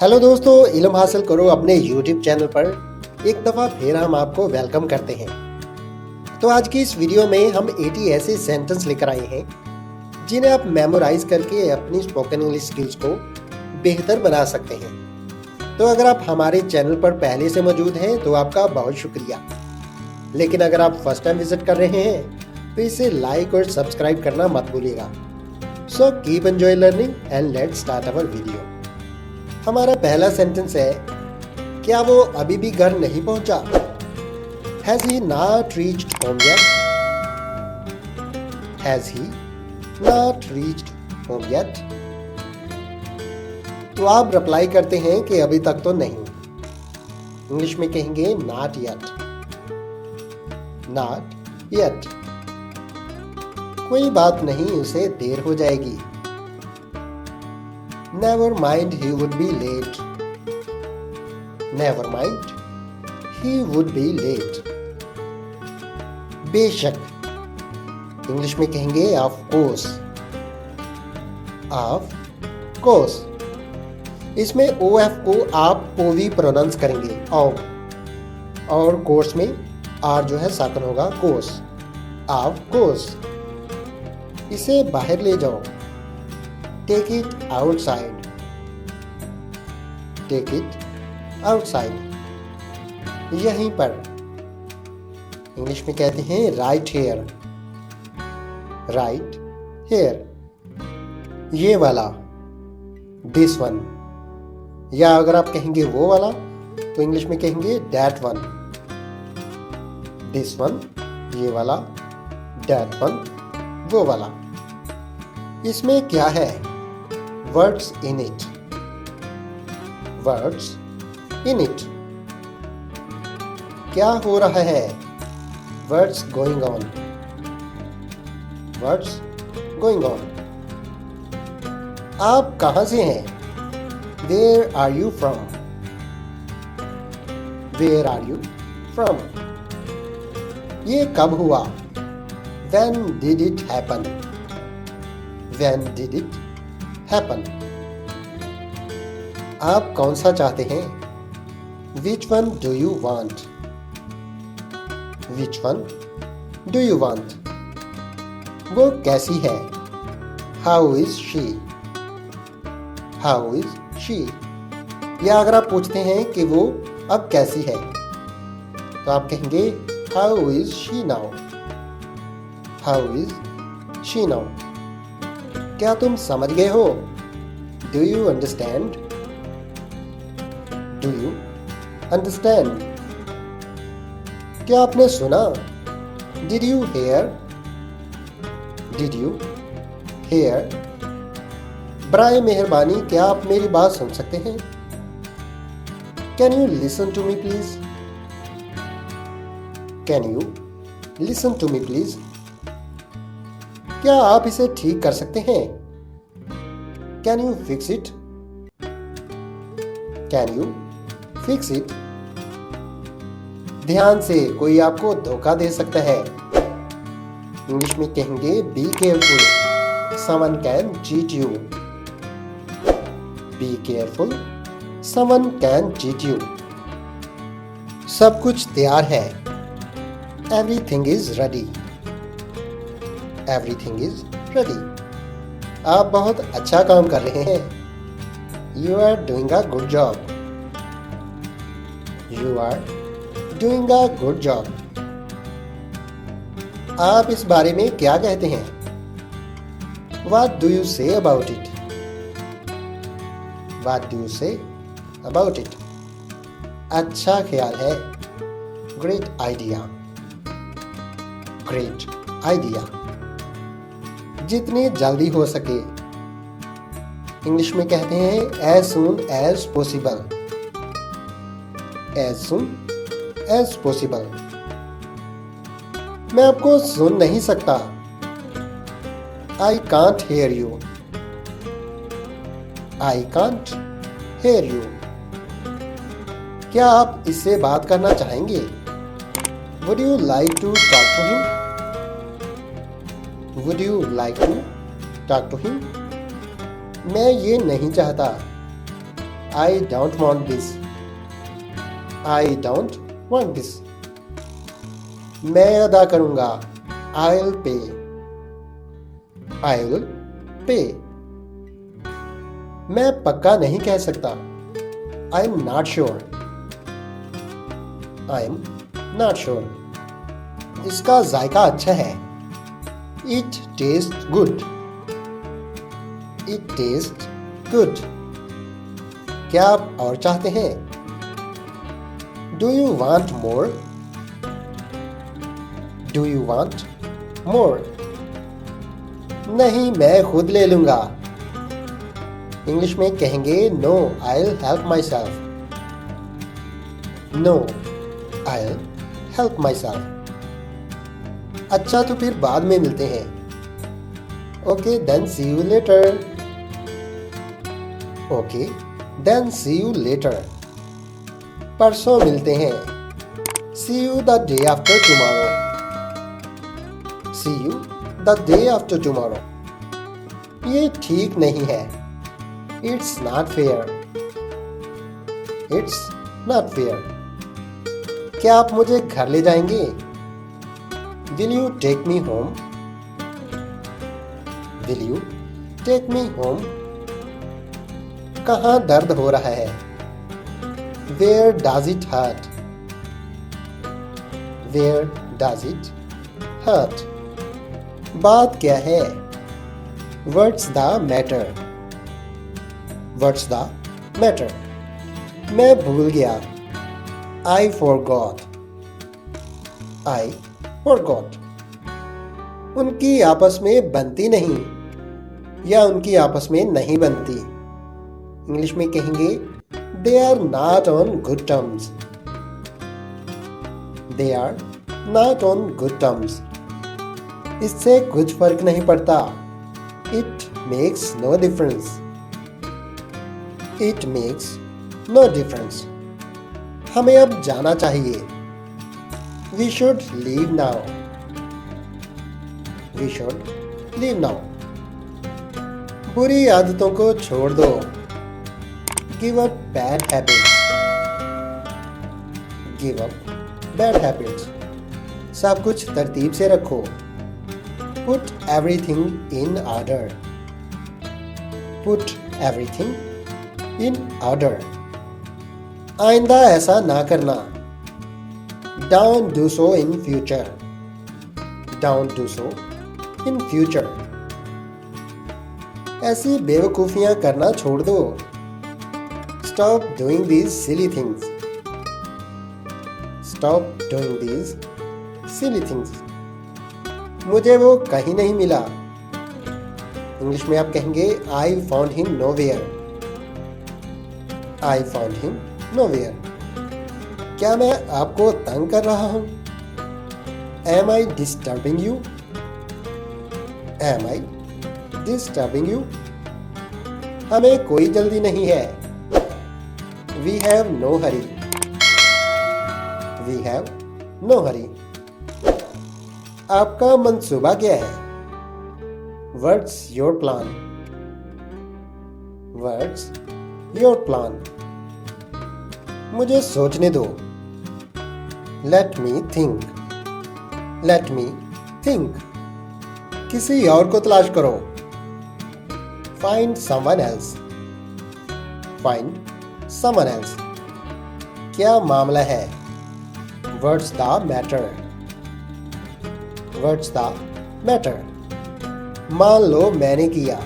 Hello दोस्तों, इल्म हासिल करो अपने यूट्यूब चैनल पर एक दफ़ा फिर हम आपको वेलकम करते हैं। तो आज की इस वीडियो में हम 80 ऐसे सेंटेंस लेकर आए हैं जिन्हें आप मेमोराइज करके अपनी स्पोकन इंग्लिश स्किल्स को बेहतर बना सकते हैं। तो अगर आप हमारे चैनल पर पहले से मौजूद हैं तो आपका बहुत शुक्रिया, लेकिन अगर आप फर्स्ट टाइम विजिट कर रहे हैं तो इसे लाइक और सब्सक्राइब करना मत भूलिएगा। So keep enjoy learning and let's start our video. हमारा पहला सेंटेंस है, क्या वो अभी भी घर नहीं पहुंचा? Has he not reached home yet? Has he not reached home yet? तो आप रिप्लाई करते हैं कि अभी तक तो नहीं। इंग्लिश में कहेंगे not yet. Not yet. कोई बात नहीं, उसे देर हो जाएगी। Never mind, he would be late. Never mind, he would be late. बेशक, इंग्लिश में कहेंगे of course. Of course. इसमें OF को आप OV प्रोनाउंस करेंगे और कोर्स में R जो है साकन होगा कोर्स। Of course. इसे बाहर ले जाओ। Take it outside. Take it outside. यहीं पर। इंग्लिश में कहते हैं right here. Right here. ये वाला this one. या अगर आप कहेंगे वो वाला तो इंग्लिश में कहेंगे that one. This one, ये वाला, that one, वो वाला। इसमें क्या है? Words in it. Words in it. क्या हो रहा है? What's going on. What's going on. आप कहाँ से हैं? Where are you from. Where are you from. ये कब हुआ? When did it happen. When did it happen. आप कौन सा चाहते हैं? Which one do you want. Which one do you want. वो कैसी है? How is she. How is she. या अगर आप पूछते हैं कि वो अब कैसी है तो आप कहेंगे How is she now. How is she now. क्या तुम समझ गए हो? Do you understand. Do you understand. क्या आपने सुना? Did you hear. Did you hear. बराए मेहरबानी क्या आप मेरी बात सुन सकते हैं? Can you listen to me please. Can you listen to me please. क्या आप इसे ठीक कर सकते हैं? Can you fix it. Can you fix it. ध्यान से, कोई आपको धोखा दे सकता है। इंग्लिश में कहेंगे Be careful. Someone can cheat you. Be careful. Someone can cheat you. सब कुछ तैयार है। Everything is ready. Everything is ready. आप बहुत अच्छा काम कर रहे हैं। You are doing a good job. You are doing a good job. आप इस बारे में क्या कहते हैं? What do you say about it. What do you say about it. अच्छा ख्याल है। Great idea. Great idea. जितनी जल्दी हो सके। इंग्लिश में कहते हैं as soon as possible. As soon as possible. मैं आपको सुन नहीं सकता। I can't hear you. I can't hear you. क्या आप इससे बात करना चाहेंगे? Would you like to talk to him. Would you like to talk to him. मैं ये नहीं चाहता। I don't want this, I don't want this. मैं अदा करूंगा, I will pay, I will pay. मैं पक्का नहीं कह सकता, I am not sure, I am not sure. इसका जायका अच्छा है, it taste good, it taste good. क्या आप और चाहते हैं? Do you want more, do you want more. नहीं, मैं खुद ले लूंगा। इंग्लिश में कहेंगे no, I will help myself, no I will help myself. अच्छा, तो फिर बाद में मिलते हैं। Okay then see you later, okay then see you later. परसों मिलते हैं, see you the day after tomorrow, see you the day after tomorrow. ये ठीक नहीं है, it's not fair, it's not fair. क्या आप मुझे घर ले जाएंगे? Will you take me home, will you take me home. कहाँ दर्द हो रहा है? Where does it hurt, where does it hurt. बात क्या है? What's the matter, what's the matter. मैं भूल गया, आई फॉरगॉट, आई फॉरगॉट। उनकी आपस में बनती नहीं या उनकी आपस में नहीं बनती। इंग्लिश में कहेंगे they are not on good terms, they are not on good terms. इससे कुछ फर्क नहीं पड़ता, it makes no difference, it makes no difference. हमें अब जाना चाहिए, we should leave now, we should leave now. बुरी आदतों को छोड़ दो, give up bad habits, give up bad habits. सब कुछ तरतीब से रखो, put everything in order, put everything in order. आइंदा ऐसा ना करना, don't do so in future, don't do so in future. ऐसी बेवकूफियां करना छोड़ दो, stop doing these silly things, stop doing these silly things. मुझे वो कहीं नहीं मिला। इंग्लिश में आप कहेंगे I found him nowhere, I found him nowhere. क्या मैं आपको तंग कर रहा हूं? Am I disturbing you, am I disturbing you. हमें कोई जल्दी नहीं है, we have no hurry, we have no हरी। आपका मंसूबा क्या है? What's your plan, what's your plan. मुझे सोचने दो, let me think, let me think. किसी और को तलाश करो, find someone else, find someone else. क्या मामला है? What's the matter, what's the matter. मान लो मैंने किया,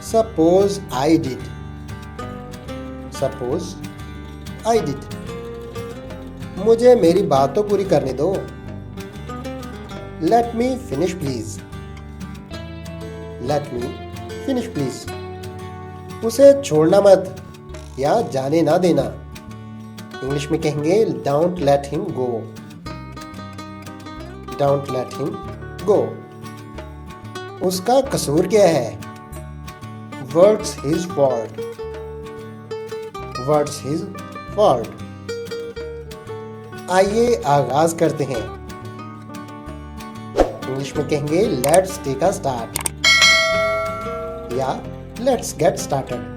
suppose I did, suppose I did. मुझे मेरी बात तो पूरी करने दो, let me finish please, let me finish please. उसे छोड़ना मत या जाने ना देना। इंग्लिश में कहेंगे don't let him go, don't let him go. उसका कसूर क्या है? What's his fault, what's his fault. आइए आगाज करते हैं। इंग्लिश में कहेंगे लेट्स टेक अ स्टार्ट या let's get started.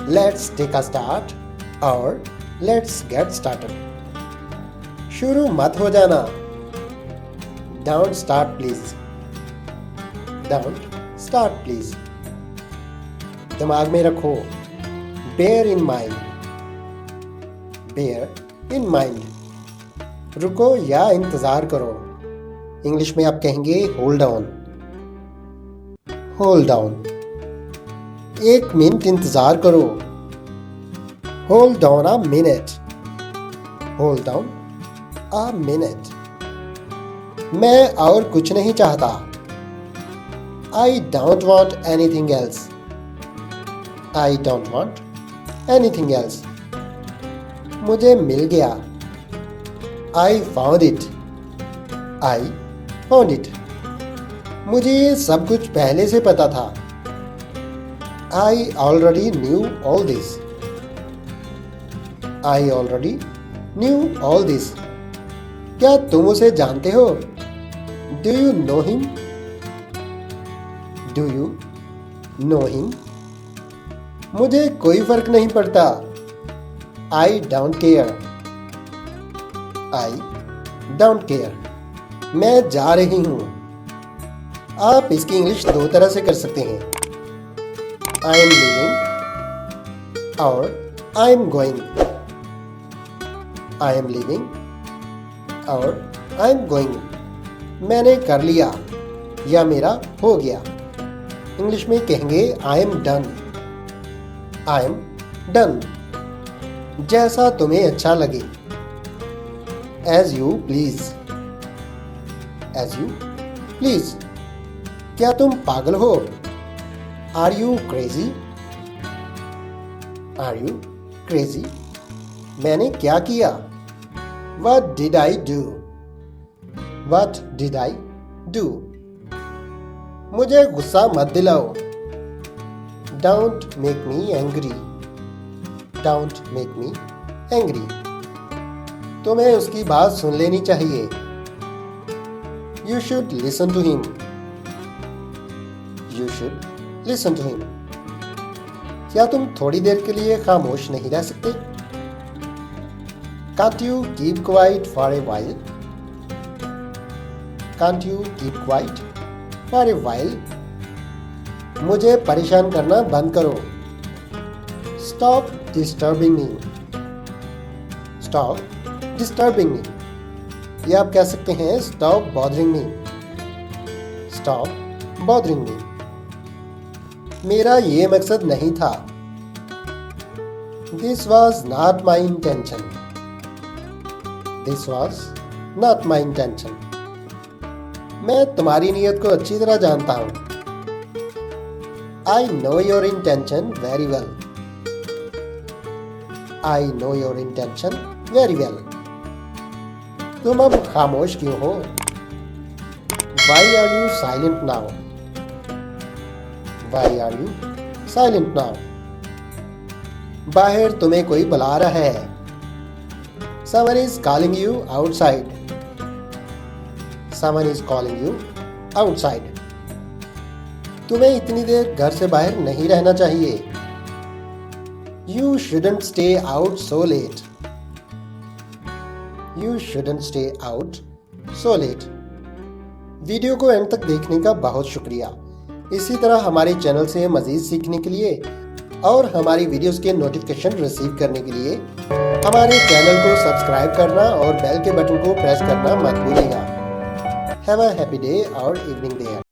Let's take a start और लेट्स गेट स्टार्टेड। शुरू मत हो जाना। Don't start please. Don't start please. दिमाग में रखो, bear in mind. Bear in mind. रुको या इंतजार करो। इंग्लिश में आप कहेंगे hold on. Hold on. 1 minute इंतजार करो। Hold on a minute. Hold on a minute. मैं और कुछ नहीं चाहता। I don't want anything else. I don't want anything else. मुझे मिल गया। I found it. I found it. मुझे ये सब कुछ पहले से पता था। I already knew all this. I already knew all this. क्या तुम उसे जानते हो? Do you know him? Do you know him? मुझे कोई फर्क नहीं पड़ता। I don't care. I don't care. मैं जा रही हूं। आप इसकी इंग्लिश 2 तरह से कर सकते हैं। आई एम लिविंग और I am going. I am living और आई एम गोइंग। मैंने कर लिया या मेरा हो गया। इंग्लिश में कहेंगे I am done. I am done. जैसा तुम्हें अच्छा लगे। As you please. As you please. क्या तुम पागल हो? Are you crazy? Are you crazy? मैंने क्या किया? What did I do? What did I do? मुझे गुस्सा मत दिलाओ। Don't make me angry. Don't make me angry. तुम्हें उसकी बात सुन लेनी चाहिए। You should listen to him. You should listen to him. क्या तुम थोड़ी देर के लिए खामोश नहीं रह सकते? Can't you keep quiet for a while? Can't you keep quiet for a while? मुझे परेशान करना बंद करो। Stop disturbing me. Stop disturbing me. या आप कह सकते हैं Stop bothering me. Stop bothering me. मेरा ये मकसद नहीं था। This was not my intention. This was not my intention. मैं तुम्हारी नीयत को अच्छी तरह जानता हूं। I know your intention very well. I know your intention very well. तुम अब खामोश क्यों हो? Why are you silent now? Why are you silent now? बाहर तुम्हें कोई बुला रहा है। Someone is calling you outside. Someone is calling you outside. तुम्हें इतनी देर घर से बाहर नहीं रहना चाहिए। You shouldn't stay out so late. You shouldn't stay out so late. Video को एंड तक देखने का बहुत शुक्रिया। इसी तरह हमारे चैनल से मज़ीद सीखने के लिए और हमारी वीडियोस के नोटिफिकेशन रिसीव करने के लिए हमारे चैनल को सब्सक्राइब करना और बेल के बटन को प्रेस करना मत भूलिएगा। हैव अ हैप्पी डे और इवनिंग देयर।